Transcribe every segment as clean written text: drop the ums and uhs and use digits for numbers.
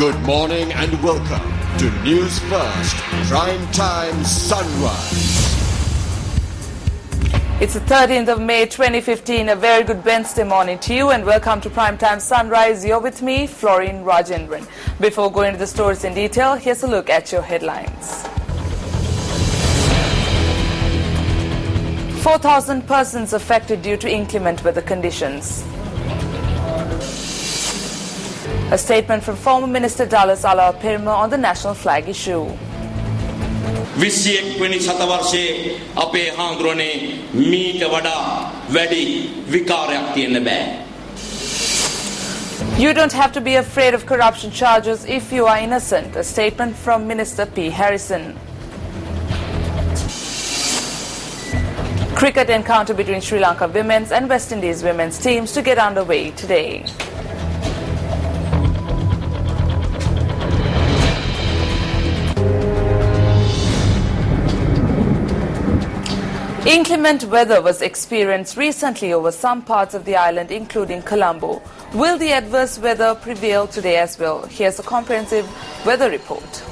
Good morning and welcome to News First Prime Time Sunrise. It's the 13th of May 2015. A very good Wednesday morning to you and welcome to Prime Time Sunrise. You're with me, Florine Rajendran. Before going to the stories in detail, here's a look at your headlines. 4,000 persons affected due to inclement weather conditions. A statement from former Minister Dallas Alappirima on the national flag issue. 21 වෙනි සතවර්ෂයේ අපේ හාමුදුරනේ මීට වඩා වැඩි විකාරයක් තියෙන්න බෑ. You don't have to be afraid of corruption charges if you are innocent. A statement from Minister P. Harrison. Cricket encounter between Sri Lanka women's and West Indies women's teams to get underway today. Inclement weather was experienced recently over some parts of the island, including Colombo. Will the adverse weather prevail today as well? Here's a comprehensive weather report.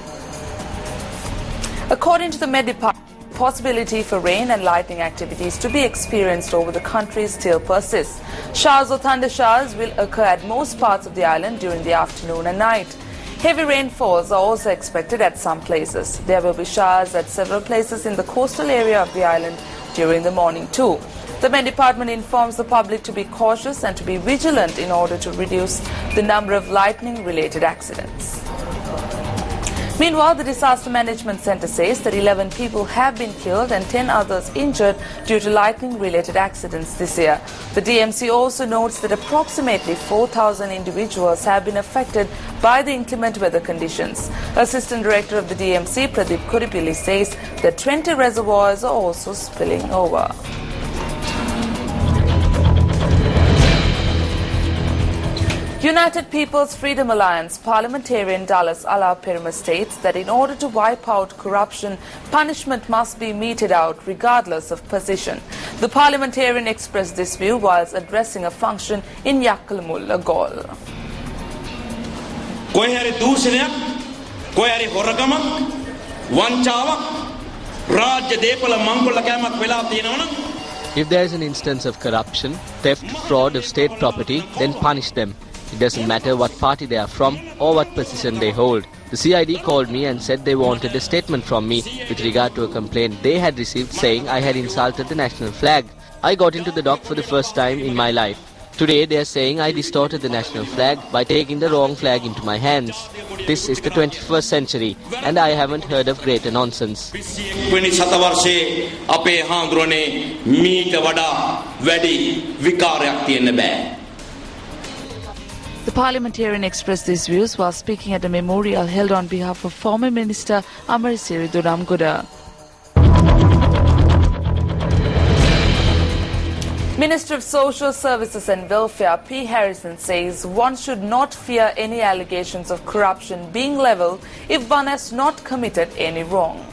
According to the Met Department, the possibility for rain and lightning activities to be experienced over the country still persists. Showers or thunder showers will occur at most parts of the island during the afternoon and night. Heavy rainfalls are also expected at some places. There will be showers at several places in the coastal area of the island during the morning too. The Met Department informs the public to be cautious and to be vigilant in order to reduce the number of lightning-related accidents. Meanwhile, the Disaster Management Center says that 11 people have been killed and 10 others injured due to lightning-related accidents this year. The DMC also notes that approximately 4,000 individuals have been affected by the inclement weather conditions. Assistant Director of the DMC, Pradeep Kuripilli, says that 20 reservoirs are also spilling over. United People's Freedom Alliance Parliamentarian Dallas Alappirima states that in order to wipe out corruption, punishment must be meted out regardless of position. The parliamentarian expressed this view whilst addressing a function in Yakkalmulla, Gaul. කොහේ හරි දූෂණයක්, කොහේ හරි හොරකමක්, වංචාවක්, රාජ්‍ය දේපල මංකොල්ල කෑමක් වෙලා තියෙනවනම් if there is an instance of corruption, theft, fraud of state property, then punish them. It doesn't matter what party they are from or what position they hold. The CID called me and said they wanted a statement from me with regard to a complaint they had received saying I had insulted the national flag. I got into the dock for the first time in my life. Today they are saying I distorted the national flag by taking the wrong flag into my hands. This is the 21st century and I haven't heard of greater nonsense. 21 වෙනි සතවර්ෂයේ අපේ හාමුදුරනේ මීට වඩා වැඩි විකාරයක් තියෙන්න බෑ. The parliamentarian expressed these views while speaking at a memorial held on behalf of former Minister Amarisiri Duramguda. Minister of Social Services and Welfare P. Harrison says one should not fear any allegations of corruption being levelled if one has not committed any wrong.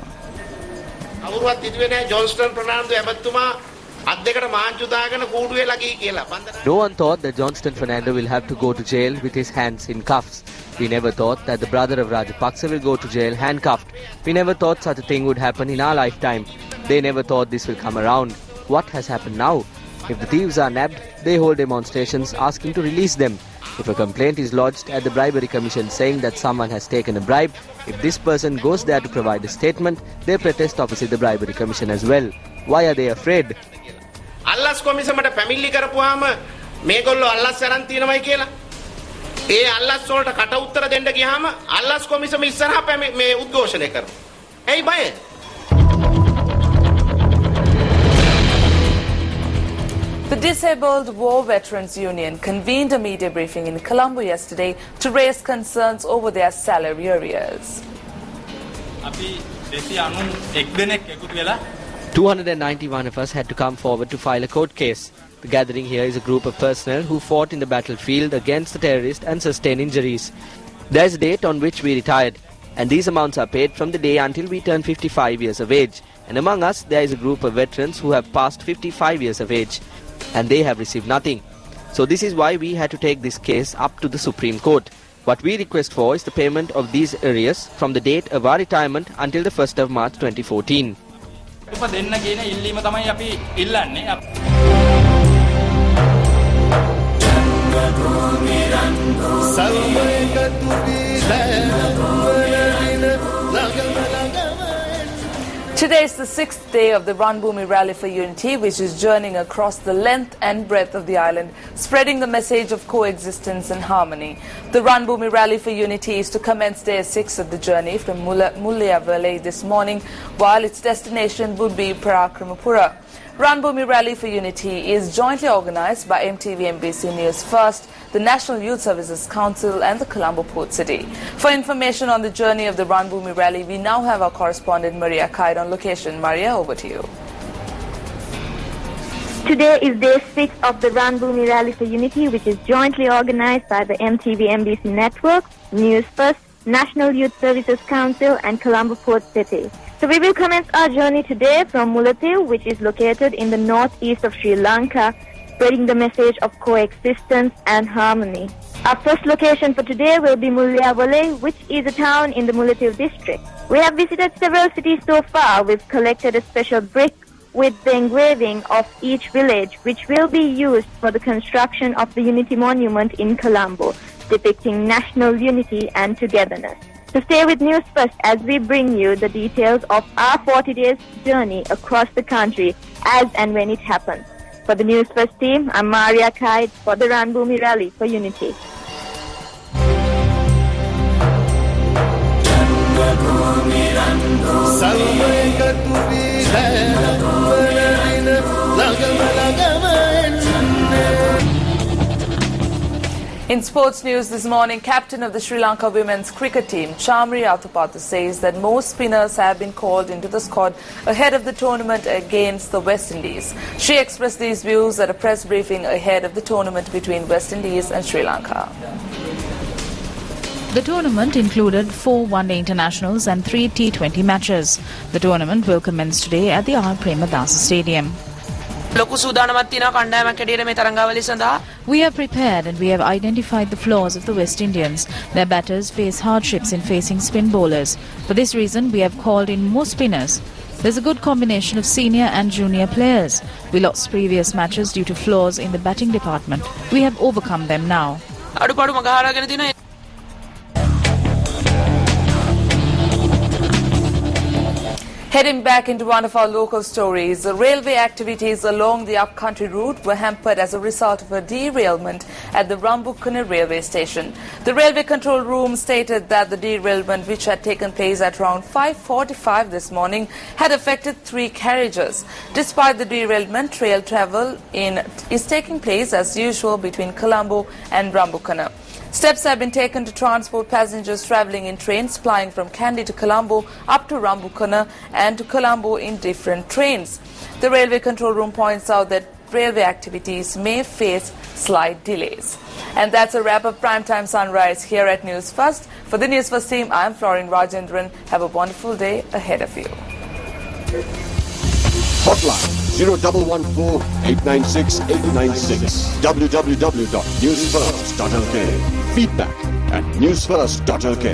No one thought that Johnston Fernando will have to go to jail with his hands in cuffs. We never thought that the brother of Rajapaksa will go to jail handcuffed. We never thought such a thing would happen in our lifetime. They never thought this will come around. What has happened now? If the thieves are nabbed, they hold demonstrations asking to release them. If a complaint is lodged at the Bribery Commission saying that someone has taken a bribe, if this person goes there to provide a statement, they protest opposite the Bribery Commission as well. Why are they afraid? අල්ලස් කොමිසමට පැමිණිලි කරපුවාම මේගොල්ලෝ අල්ලස් අරන් තියනවයි කියලා. ඒ අල්ලස් වලට කට උත්තර දෙන්න ගියාම අල්ලස් කොමිසම ඉස්සරහා මේ උද්ඝෝෂණය කරනවා. ඇයි බය? The Disabled War Veterans Union convened a media briefing in Colombo yesterday to raise concerns over their salary arrears. 291 of us had to come forward to file a court case. The gathering here is a group of personnel who fought in the battlefield against the terrorists and sustained injuries. There is a date on which we retired, and these amounts are paid from the day until we turn 55 years of age. And among us, there is a group of veterans who have passed 55 years of age, and they have received nothing. So this is why we had to take this case up to the Supreme Court. What we request for is the payment of these arrears from the date of our retirement until the 1st of March 2014. Today is the 6th day of the Runhoomi Rally for Unity, which is journeying across the length and breadth of the island, spreading the message of coexistence and harmony. The Runhoomi Rally for Unity is to commence day 6 of the journey from Mulliyawale this morning, while its destination would be Parakramapura. Runhoomi Rally for Unity is jointly organized by MTV, MBC Newsfirst, the National Youth Services Council and the Colombo Port City. For information on the journey of the Runhoomi Rally, we now have our correspondent Maria Kaid on location. Maria, over to you. Today is day 6 of the Runhoomi Rally for Unity, which is jointly organized by the MTV MBC Network, Newsfirst, National Youth Services Council and Colombo Port City. So we will commence our journey today from Mullatil, which is located in the northeast of Sri Lanka, spreading the message of coexistence and harmony. Our first location for today will be Mulliyawale, which is a town in the Mullatil district. We have visited several cities so far. We've collected a special brick with the engraving of each village, which will be used for the construction of the Unity Monument in Colombo, depicting national unity and togetherness. So stay with News First as we bring you the details of our 40 days journey across the country as and when it happens. For the News First team, I'm Maria Kaid for the Runhoomi Rally for Unity. In sports news this morning, captain of the Sri Lanka women's cricket team, Chamri Athapatha, says that most spinners have been called into the squad ahead of the tournament against the West Indies. She expressed these views at a press briefing ahead of the tournament between West Indies and Sri Lanka. The tournament included 4 one-day internationals and 3 T20 matches. The tournament will commence today at the R. Premadasa Stadium. We are prepared and we have identified the flaws of the West Indians. Their batters face hardships in facing spin bowlers. For this reason, we have called in more spinners. There's a good combination of senior and junior players. We lost previous matches due to flaws in the batting department. We have overcome them now. Heading back into one of our local stories, the railway activities along the upcountry route were hampered as a result of a derailment at the Rambukkana railway station. The railway control room stated that the derailment, which had taken place at around 5:45 this morning, had affected 3 carriages. Despite the derailment, rail travel is taking place as usual between Colombo and Rambukkana. Steps have been taken to transport passengers travelling in trains plying from Kandy to Colombo up to Rambukkana and to Colombo in different trains. The railway control room points out that railway activities may face slight delays. And that's a wrap of Primetime Sunrise here at News First. For the News First team, I'm Florin Rajendran. Have a wonderful day ahead of you. Hotline 0114-896-896. www.newsfirst.lk. Feedback at newsfirst.lk.